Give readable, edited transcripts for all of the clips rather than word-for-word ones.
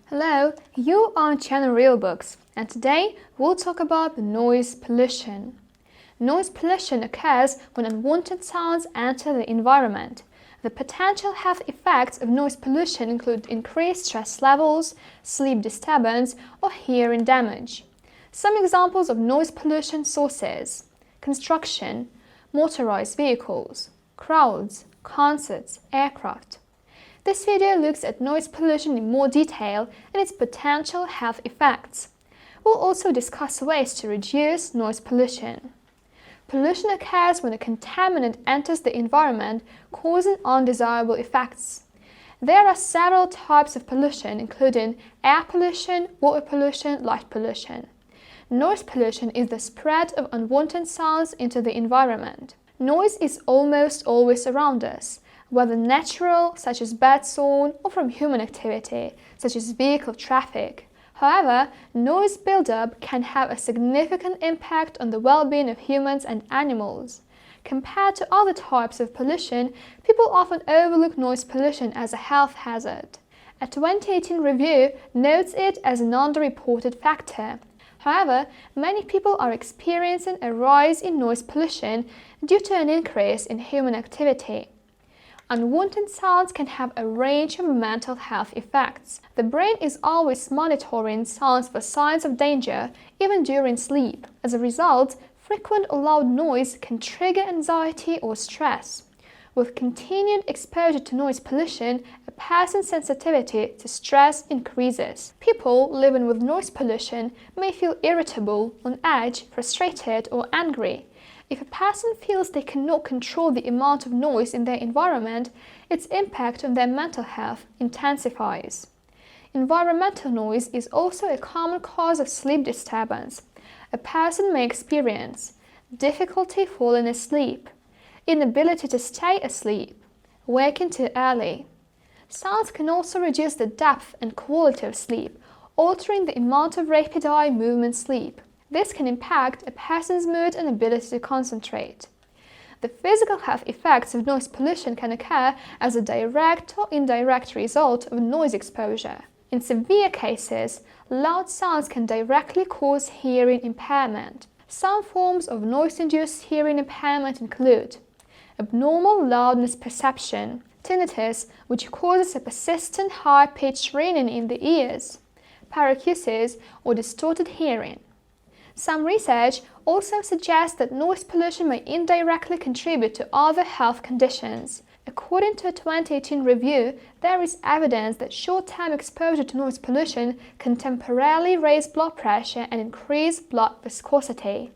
Hello, you are on Channel Real Books, and today we'll talk about noise pollution. Noise pollution occurs when unwanted sounds enter the environment. The potential health effects of noise pollution include increased stress levels, sleep disturbance, or hearing damage. Some examples of noise pollution sources: construction, motorized vehicles, crowds, concerts, aircraft. This video looks at noise pollution in more detail and its potential health effects. We'll also discuss ways to reduce noise pollution. Pollution occurs when a contaminant enters the environment, causing undesirable effects. There are several types of pollution, including air pollution, water pollution, light pollution. Noise pollution is the spread of unwanted sounds into the environment. Noise is almost always around us, whether natural, such as birdsong, or from human activity, such as vehicle traffic. However, noise buildup can have a significant impact on the well-being of humans and animals. Compared to other types of pollution, people often overlook noise pollution as a health hazard. A 2018 review notes it as an underreported factor. However, many people are experiencing a rise in noise pollution due to an increase in human activity. Unwanted sounds can have a range of mental health effects. The brain is always monitoring sounds for signs of danger, even during sleep. As a result, frequent or loud noise can trigger anxiety or stress. With continued exposure to noise pollution, a person's sensitivity to stress increases. People living with noise pollution may feel irritable, on edge, frustrated, or angry. If a person feels they cannot control the amount of noise in their environment, its impact on their mental health intensifies. Environmental noise is also a common cause of sleep disturbance. A person may experience difficulty falling asleep, inability to stay asleep, waking too early. Sounds can also reduce the depth and quality of sleep, altering the amount of rapid eye movement sleep. This can impact a person's mood and ability to concentrate. The physical health effects of noise pollution can occur as a direct or indirect result of noise exposure. In severe cases, loud sounds can directly cause hearing impairment. Some forms of noise-induced hearing impairment include abnormal loudness perception, tinnitus, which causes a persistent high-pitched ringing in the ears, paracusis, or distorted hearing. Some research also suggests that noise pollution may indirectly contribute to other health conditions. According to a 2018 review, there is evidence that short-term exposure to noise pollution can temporarily raise blood pressure and increase blood viscosity.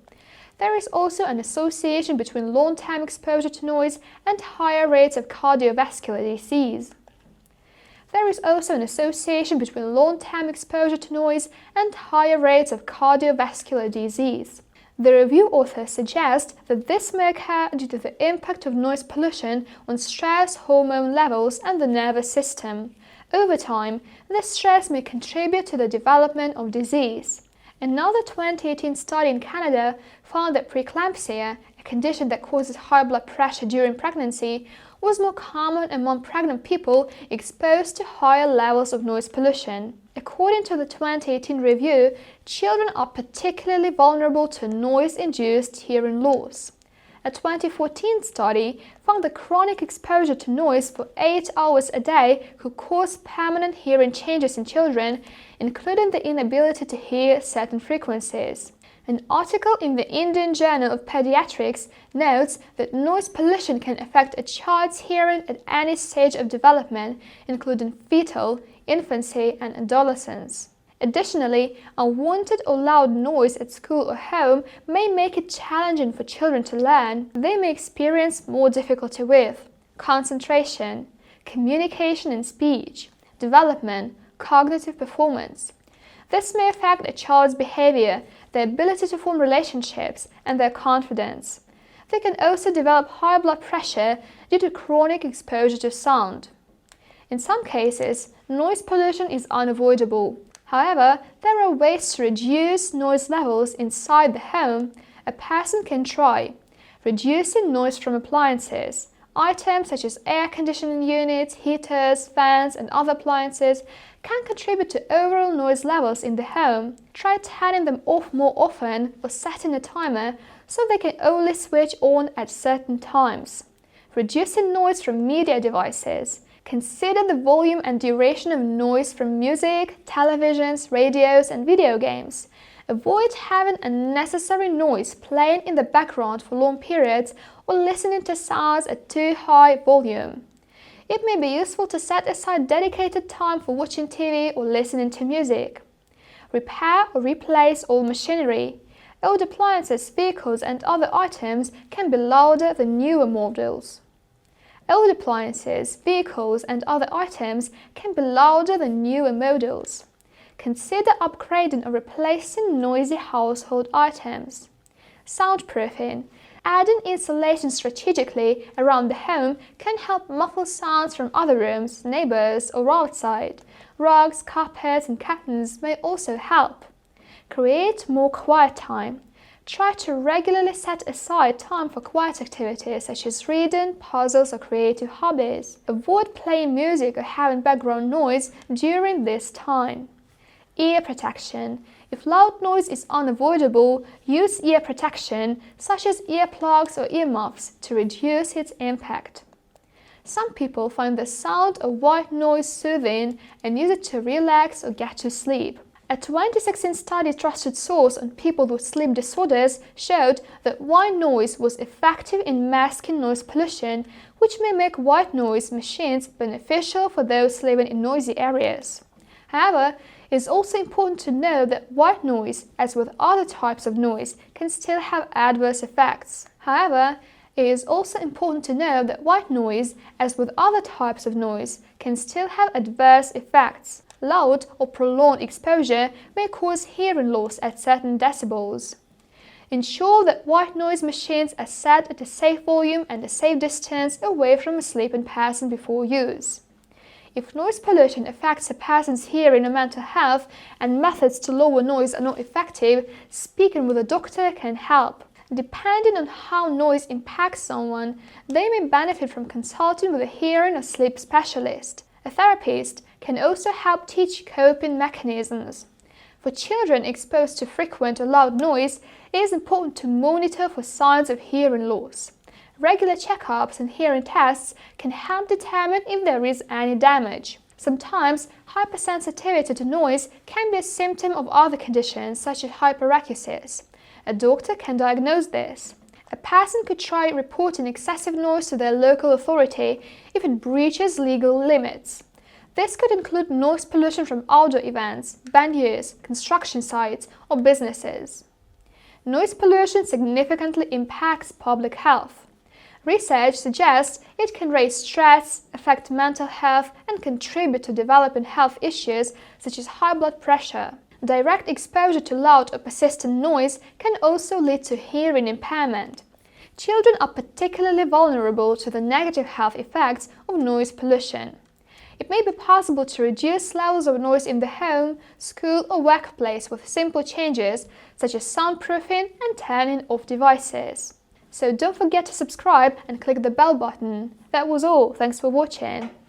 There is also an association between long-term exposure to noise and higher rates of cardiovascular disease. There is also an association between long-term exposure to noise and higher rates of cardiovascular disease. The review authors suggest that this may occur due to the impact of noise pollution on stress hormone levels and the nervous system. Over time, this stress may contribute to the development of disease. Another 2018 study in Canada found that preeclampsia, a condition that causes high blood pressure during pregnancy, was more common among pregnant people exposed to higher levels of noise pollution. According to the 2018 review, children are particularly vulnerable to noise-induced hearing loss. A 2014 study found that chronic exposure to noise for 8 hours a day could cause permanent hearing changes in children, including the inability to hear certain frequencies. An article in the Indian Journal of Pediatrics notes that noise pollution can affect a child's hearing at any stage of development, including fetal, infancy, and adolescence. Additionally, unwanted or loud noise at school or home may make it challenging for children to learn. They may experience more difficulty with concentration, communication and speech, development, cognitive performance. This may affect a child's behavior, their ability to form relationships, and their confidence. They can also develop high blood pressure due to chronic exposure to sound. In some cases, noise pollution is unavoidable. However, there are ways to reduce noise levels inside the home. A person can try reducing noise from appliances. Items such as air conditioning units, heaters, fans, and other appliances can contribute to overall noise levels in the home. Try turning them off more often or setting a timer so they can only switch on at certain times. Reducing noise from media devices. Consider the volume and duration of noise from music, televisions, radios, and video games. Avoid having unnecessary noise playing in the background for long periods or listening to sounds at too high volume. It may be useful to set aside dedicated time for watching TV or listening to music. Repair or replace all machinery. Old appliances, vehicles, and other items can be louder than newer models. Old appliances, vehicles, and other items can be louder than newer models. Consider upgrading or replacing noisy household items. Soundproofing. Adding insulation strategically around the home can help muffle sounds from other rooms, neighbors, or outside. Rugs, carpets, and curtains may also help. Create more quiet time. Try to regularly set aside time for quiet activities such as reading, puzzles, or creative hobbies. Avoid playing music or having background noise during this time. Ear protection. If loud noise is unavoidable, use ear protection, such as earplugs or earmuffs, to reduce its impact. Some people find the sound of white noise soothing and use it to relax or get to sleep. A 2016 study trusted source on people with sleep disorders showed that white noise was effective in masking noise pollution, which may make white noise machines beneficial for those living in noisy areas. However, it is also important to know that white noise, as with other types of noise, can still have adverse effects. However, it is also important to know that white noise, as with other types of noise, can still have adverse effects. Loud or prolonged exposure may cause hearing loss at certain decibels. Ensure that white noise machines are set at a safe volume and a safe distance away from a sleeping person before use. If noise pollution affects a person's hearing or mental health and methods to lower noise are not effective, speaking with a doctor can help. Depending on how noise impacts someone, they may benefit from consulting with a hearing or sleep specialist. A therapist can also help teach coping mechanisms. For children exposed to frequent or loud noise, it is important to monitor for signs of hearing loss. Regular checkups and hearing tests can help determine if there is any damage. Sometimes, hypersensitivity to noise can be a symptom of other conditions such as hyperacusis. A doctor can diagnose this. A person could try reporting excessive noise to their local authority if it breaches legal limits. This could include noise pollution from outdoor events, venues, construction sites, or businesses. Noise pollution significantly impacts public health. Research suggests it can raise stress, affect mental health, and contribute to developing health issues such as high blood pressure. Direct exposure to loud or persistent noise can also lead to hearing impairment. Children are particularly vulnerable to the negative health effects of noise pollution. It may be possible to reduce levels of noise in the home, school, or workplace with simple changes such as soundproofing and turning off devices. So don't forget to subscribe and click the bell button. That was all. Thanks for watching.